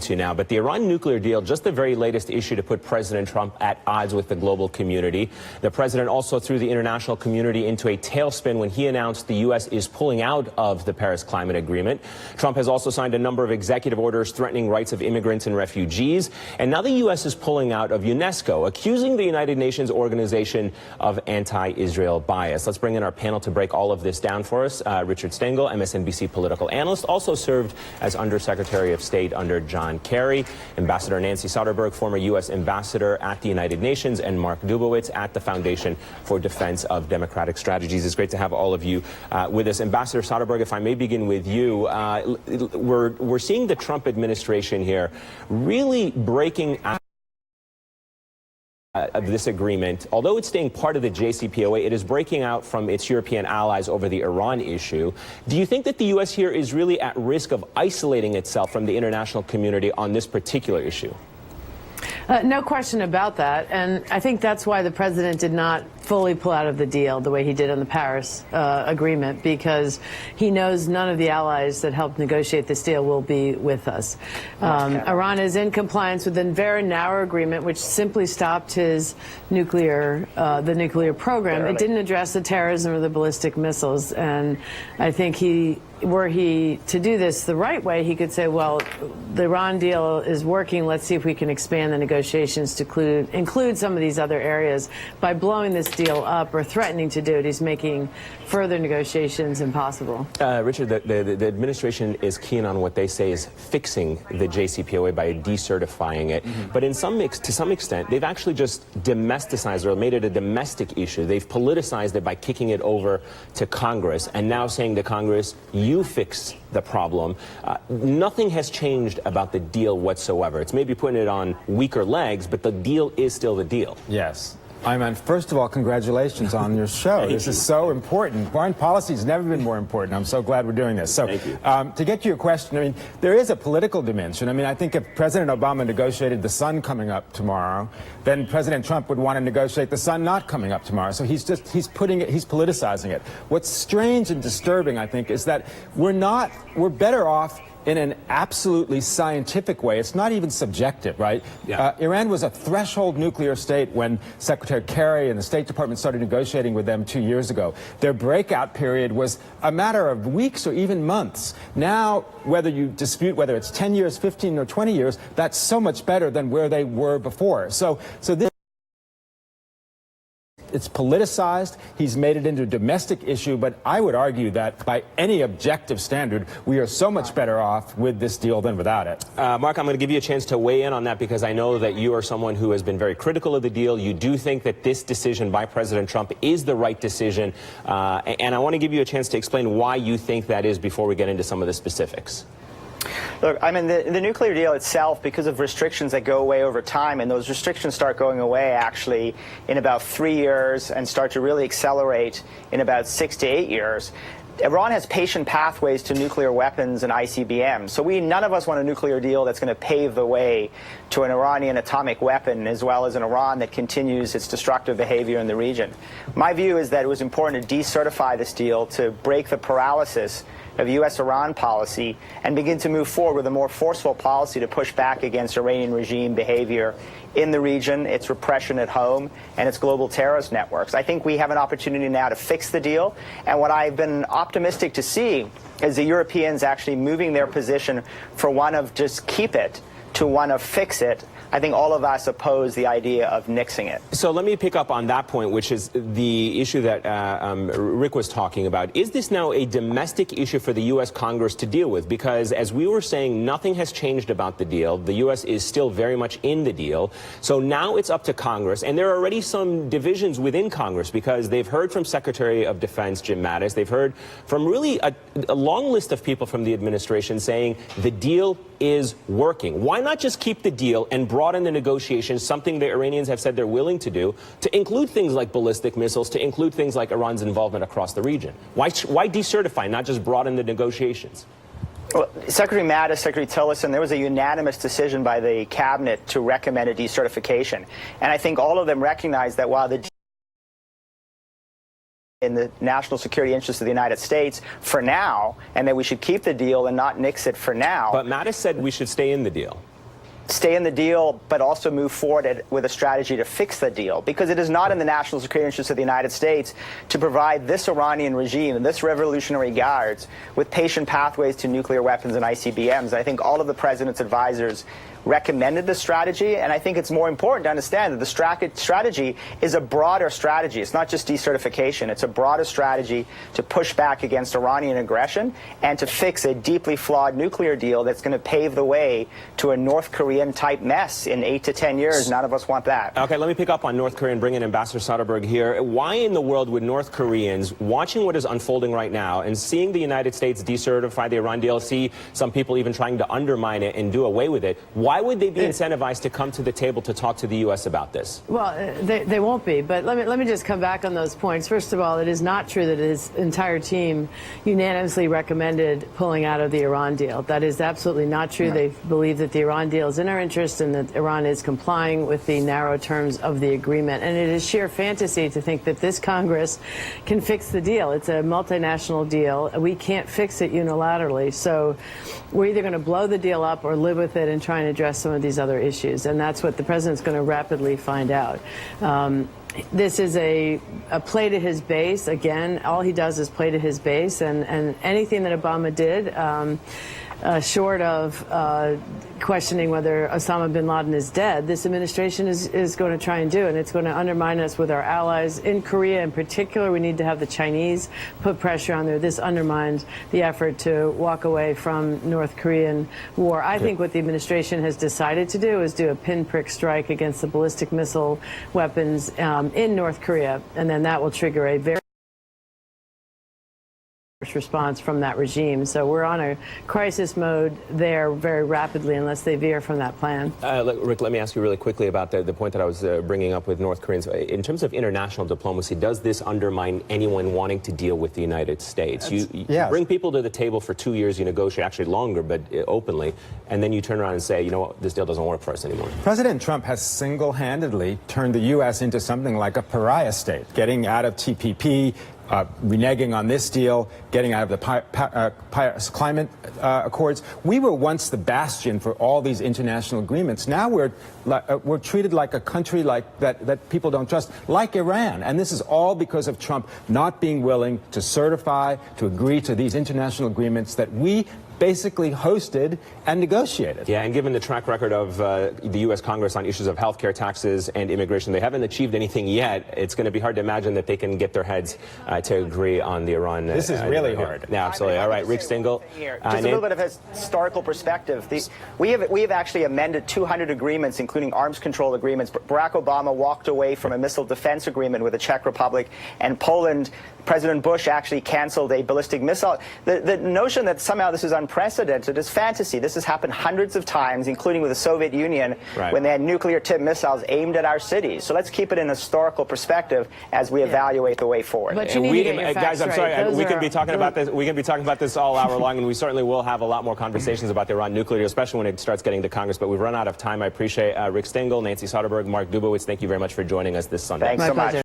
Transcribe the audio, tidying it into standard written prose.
to now, but the Iran nuclear deal, just the very latest issue to put President Trump at odds with the global community. The president also threw the international community into a tailspin when he announced the U.S. is pulling out of the Paris Climate Agreement. Trump has also signed a number of executive orders threatening rights of immigrants and refugees. And now the U.S. is pulling out of UNESCO, accusing the United Nations Organization of anti-Israel bias. Let's bring in our panel to break all of this down for us. Richard Stengel, MSNBC political analyst, also served as Undersecretary of State under John Kerry, Ambassador Nancy Soderberg, former U.S. ambassador at the United Nations, and Mark Dubowitz at the Foundation for Defense of Democratic Strategies. It's great to have all of you with us. Ambassador Soderberg, if I may begin with you, we're seeing the Trump administration here really breaking out of this agreement. Although it's staying part of the JCPOA, it is breaking out from its European allies over the Iran issue. Do you think that the U.S. here is really at risk of isolating itself from the international community on this particular issue? No question about that, and I think that's why the president did not fully pull out of the deal the way he did on the Paris agreement, because he knows none of the allies that helped negotiate this deal will be with us. Iran is in compliance with a very narrow agreement which simply stopped his the nuclear program. It didn't address the terrorism or the ballistic missiles, and I think were he to do this the right way, he could say, well, the Iran deal is working, let's see if we can expand the negotiations to include some of these other areas. By blowing this deal up or threatening to do it, he's making further negotiations impossible. Richard, the administration is keen on what they say is fixing the JCPOA by decertifying it. But to some extent, they've actually just domesticized or made it a domestic issue. They've politicized it by kicking it over to Congress and now saying to Congress, you fix the problem. Nothing has changed about the deal whatsoever. It's maybe putting it on weaker legs, but the deal is still the deal. Yes. First of all, congratulations on your show. This is so important. Foreign policy has never been more important. I'm so glad we're doing this. So, thank you. To get to your question, there is a political dimension. I think if President Obama negotiated the sun coming up tomorrow, then President Trump would want to negotiate the sun not coming up tomorrow. So he's politicizing it. What's strange and disturbing, I think, is that we're better off in an absolutely scientific way. It's not even subjective, right? Yeah. Iran was a threshold nuclear state when Secretary Kerry and the State Department started negotiating with them 2 years ago. Their breakout period was a matter of weeks or even months. Now, whether you dispute whether it's 10 years, 15 or 20 years, that's so much better than where they were before. So this it's politicized. He's made it into a domestic issue, but I would argue that by any objective standard, we are so much better off with this deal than without it. Mark, I'm going to give you a chance to weigh in on that because I know that you are someone who has been very critical of the deal. You do think that this decision by President Trump is the right decision, and I want to give you a chance to explain why you think that is before we get into some of the specifics. Look, the nuclear deal itself, because of restrictions that go away over time, and those restrictions start going away actually in about 3 years and start to really accelerate in about 6 to 8 years. Iran has patient pathways to nuclear weapons and ICBMs. So none of us want a nuclear deal that's going to pave the way to an Iranian atomic weapon, as well as an Iran that continues its destructive behavior in the region. My view is that it was important to decertify this deal to break the paralysis of U.S.-Iran policy and begin to move forward with a more forceful policy to push back against Iranian regime behavior in the region, its repression at home, and its global terrorist networks. I think we have an opportunity now to fix the deal, and what I've been optimistic to see is the Europeans actually moving their position from one of just keep it to one of fix it. I think all of us oppose the idea of nixing it. So let me pick up on that point, which is the issue that Rick was talking about. Is this now a domestic issue for the U.S. Congress to deal with? Because as we were saying, nothing has changed about the deal. The U.S. is still very much in the deal. So now it's up to Congress. And there are already some divisions within Congress because they've heard from Secretary of Defense Jim Mattis. They've heard from really a long list of people from the administration saying the deal is working. Why not just keep the deal and broaden the negotiations, something the Iranians have said they're willing to do, to include things like ballistic missiles, to include things like Iran's involvement across the region? Why decertify, not just broaden the negotiations? Well, Secretary Mattis, Secretary Tillerson, there was a unanimous decision by the cabinet to recommend a decertification. And I think all of them recognize that while the in the national security interests of the United States for now, and that we should keep the deal and not nix it for now. But Mattis said we should stay in the deal. Stay in the deal, but also move forward with a strategy to fix the deal, because it is not in the national security interests of the United States to provide this Iranian regime and this Revolutionary Guards with patient pathways to nuclear weapons and ICBMs. I think all of the president's advisors recommended the strategy, and I think it's more important to understand that the strategy is a broader strategy. It's not just decertification. It's a broader strategy to push back against Iranian aggression and to fix a deeply flawed nuclear deal that's going to pave the way to a North Korean-type mess in 8 to 10 years. None of us want that. Okay, let me pick up on North Korea and bring in Ambassador Soderberg here. Why in the world would North Koreans, watching what is unfolding right now and seeing the United States decertify the Iran deal, see some people even trying to undermine it and do away with it, why would they be incentivized to come to the table to talk to the U.S. about this? Well, they won't be. But let me just come back on those points. First of all, it is not true that his entire team unanimously recommended pulling out of the Iran deal. That is absolutely not true. They believe that the Iran deal is in our interest and that Iran is complying with the narrow terms of the agreement. And it is sheer fantasy to think that this Congress can fix the deal. It's a multinational deal. We can't fix it unilaterally. So we're either going to blow the deal up or live with it and try and address some of these other issues. And that's what the president's going to rapidly find out. This is a play to his base. Again, all he does is play to his base. And anything that Obama did, short of questioning whether Osama bin Laden is dead, this administration is going to try and do, and it's going to undermine us with our allies. In Korea in particular, we need to have the Chinese put pressure on there. This undermines the effort to walk away from North Korean war. I think what the administration has decided to do is do a pinprick strike against the ballistic missile weapons in North Korea, and then that will trigger a very response from that regime. So we're on a crisis mode there very rapidly unless they veer from that plan. Rick, let me ask you really quickly about the point that I was bringing up with North Koreans. In terms of international diplomacy, does this undermine anyone wanting to deal with the United States? You bring people to the table for 2 years, you negotiate, actually longer, but openly, and then you turn around and say, you know what, this deal doesn't work for us anymore. President Trump has single-handedly turned the U.S. into something like a pariah state, getting out of TPP, reneging on this deal, getting out of the Paris climate accords. We were once the bastion for all these international agreements. Now we're treated like a country like that people don't trust, like Iran. And this is all because of Trump not being willing to certify, to agree to these international agreements that we basically hosted and negotiated. Yeah, and given the track record of the U.S. Congress on issues of healthcare, taxes, and immigration, they haven't achieved anything yet. It's going to be hard to imagine that they can get their heads to agree on the Iran. This is really hard. Yeah, absolutely. All right, Rick Stingle. Just a little bit of historical perspective. We have actually amended 200 agreements, including arms control agreements. Barack Obama walked away from a missile defense agreement with the Czech Republic, and Poland. President Bush actually canceled a ballistic missile. The notion that somehow this is unprecedented is fantasy. This has happened hundreds of times, including with the Soviet Union, when they had nuclear-tipped missiles aimed at our cities. So let's keep it in a historical perspective as we evaluate the way forward. But you need to get your facts guys, I'm sorry. right. We can be talking about this. We can be talking about this all hour long, and we certainly will have a lot more conversations about the Iran nuclear deal, especially when it starts getting to Congress. But we've run out of time. I appreciate Rick Stingle, Nancy Soderberg, Mark Dubowitz. Thank you very much for joining us this Sunday. Thanks so much.